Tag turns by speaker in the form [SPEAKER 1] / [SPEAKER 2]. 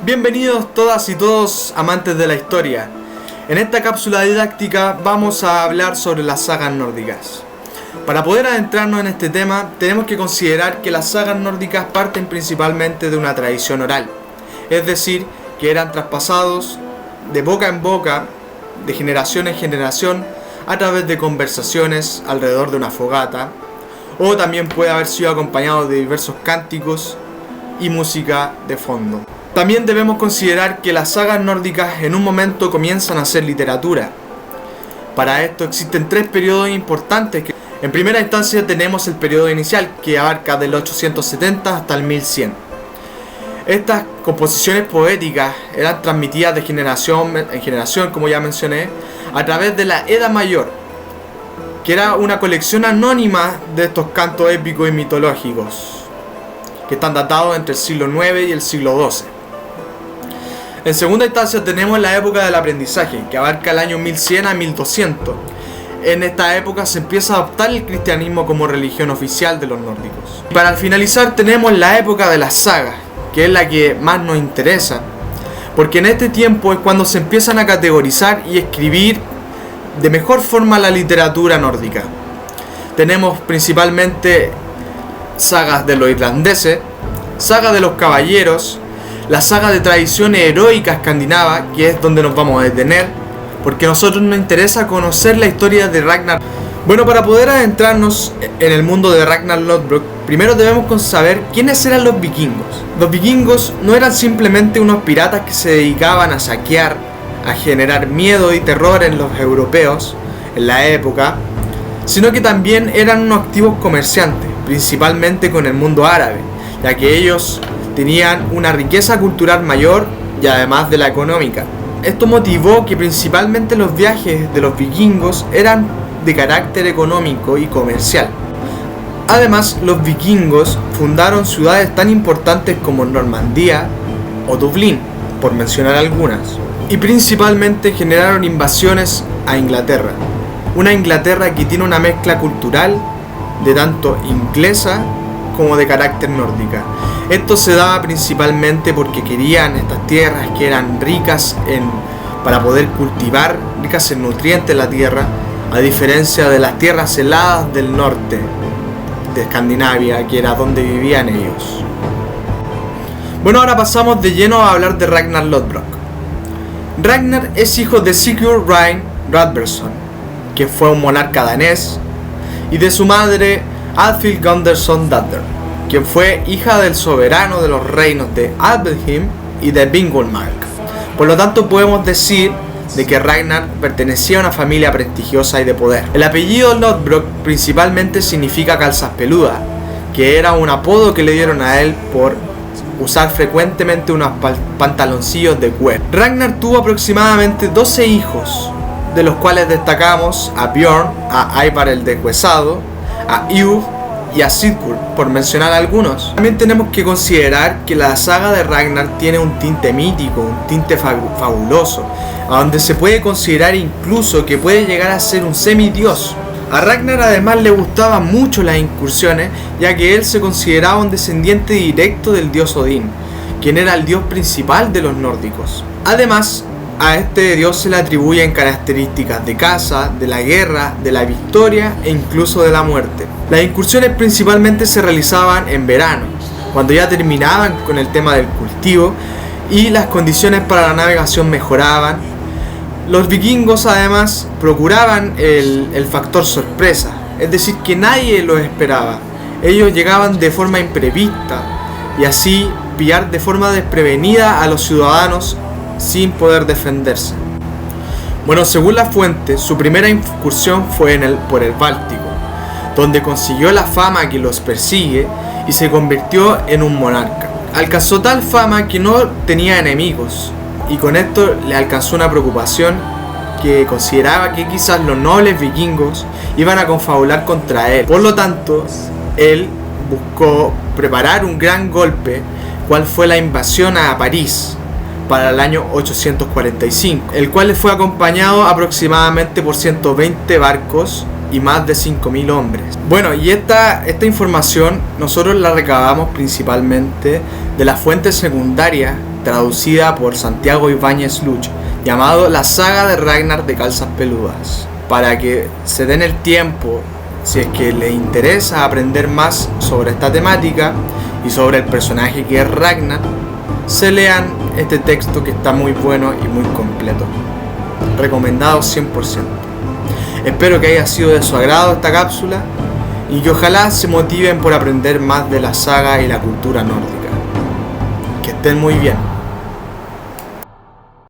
[SPEAKER 1] Bienvenidos todas y todos amantes de la historia. En esta cápsula didáctica vamos a hablar sobre las sagas nórdicas. Para poder adentrarnos en este tema, tenemos que considerar que las sagas nórdicas parten principalmente de una tradición oral, es decir, que eran traspasados de boca en boca, de generación en generación, a través de conversaciones alrededor de una fogata, o también puede haber sido acompañado de diversos cánticos y música de fondo. También debemos considerar que las sagas nórdicas en un momento comienzan a ser literatura. Para esto existen tres periodos importantes. En primera instancia tenemos el periodo inicial, que abarca del 870 hasta el 1100. Estas composiciones poéticas eran transmitidas de generación en generación, como ya mencioné, a través de la Edda Mayor, que era una colección anónima de estos cantos épicos y mitológicos, que están datados entre el siglo IX y el siglo XII. En segunda instancia tenemos la época del aprendizaje, que abarca el año 1100 a 1200. En esta época se empieza a adoptar el cristianismo como religión oficial de los nórdicos. Para finalizar tenemos la época de las sagas, que es la que más nos interesa, porque en este tiempo es cuando se empiezan a categorizar y escribir de mejor forma la literatura nórdica. Tenemos principalmente sagas de los irlandeses, sagas de los caballeros, la saga de tradición heroica escandinava, que es donde nos vamos a detener, porque a nosotros nos interesa conocer la historia de Ragnar. Bueno, para poder adentrarnos en el mundo de Ragnar Lodbrok, primero debemos saber quiénes eran los vikingos. Los vikingos no eran simplemente unos piratas que se dedicaban a saquear, a generar miedo y terror en los europeos en la época, sino que también eran unos activos comerciantes, principalmente con el mundo árabe, ya que ellos tenían una riqueza cultural mayor y además de la económica. Esto motivó que principalmente los viajes de los vikingos eran de carácter económico y comercial. Además, los vikingos fundaron ciudades tan importantes como Normandía o Dublín, por mencionar algunas, y principalmente generaron invasiones a Inglaterra. Una Inglaterra que tiene una mezcla cultural de tanto inglesa como de carácter nórdica. Esto se daba principalmente porque querían estas tierras que eran ricas para poder cultivar, ricas en nutrientes la tierra, a diferencia de las tierras heladas del norte de Escandinavia, que era donde vivían ellos. Bueno, ahora pasamos de lleno a hablar de Ragnar Lodbrok. Ragnar es hijo de Sigurd Rein Radbjörnsson, que fue un monarca danés, y de su madre Alfhild Gunderson Datter, quien fue hija del soberano de los reinos de Alfheim y de Vingulmark. Por lo tanto podemos decir de que Ragnar pertenecía a una familia prestigiosa y de poder. El apellido Lodbrok principalmente significa calzas peludas, que era un apodo que le dieron a él por usar frecuentemente unos pantaloncillos de cuero. Ragnar tuvo aproximadamente 12 hijos, de los cuales destacamos a Bjorn, a Ivar el Deshuesado, a Iugr y a Sigurd, por mencionar algunos. También tenemos que considerar que la saga de Ragnar tiene un tinte mítico, un tinte fabuloso, a donde se puede considerar incluso que puede llegar a ser un semidios. A Ragnar además le gustaban mucho las incursiones, ya que él se consideraba un descendiente directo del dios Odín, quien era el dios principal de los nórdicos. Además, a este dios se le atribuyen características de caza, de la guerra, de la victoria e incluso de la muerte. Las incursiones principalmente se realizaban en verano, cuando ya terminaban con el tema del cultivo y las condiciones para la navegación mejoraban. Los vikingos además procuraban el factor sorpresa, es decir, que nadie los esperaba. Ellos llegaban de forma imprevista y así pillar de forma desprevenida a los ciudadanos sin poder defenderse. Bueno, según la fuente, su primera incursión fue por el Báltico, donde consiguió la fama que los persigue y se convirtió en un monarca. Alcanzó tal fama que no tenía enemigos, y con esto le alcanzó una preocupación, que consideraba que quizás los nobles vikingos iban a confabular contra él. Por lo tanto, él buscó preparar un gran golpe, cual fue la invasión a París para el año 845, el cual fue acompañado aproximadamente por 120 barcos y más de 5.000 hombres. Bueno, y esta información nosotros la recabamos principalmente de las fuentes secundarias traducida por Santiago Ibáñez Luch, llamado La saga de Ragnar de Calzas Peludas, para que se den el tiempo, si es que les interesa aprender más sobre esta temática y sobre el personaje que es Ragnar, se lean este texto que está muy bueno y muy completo. Recomendado 100%. Espero que haya sido de su agrado esta cápsula y que ojalá se motiven por aprender más de la saga y la cultura nórdica. Que estén muy bien.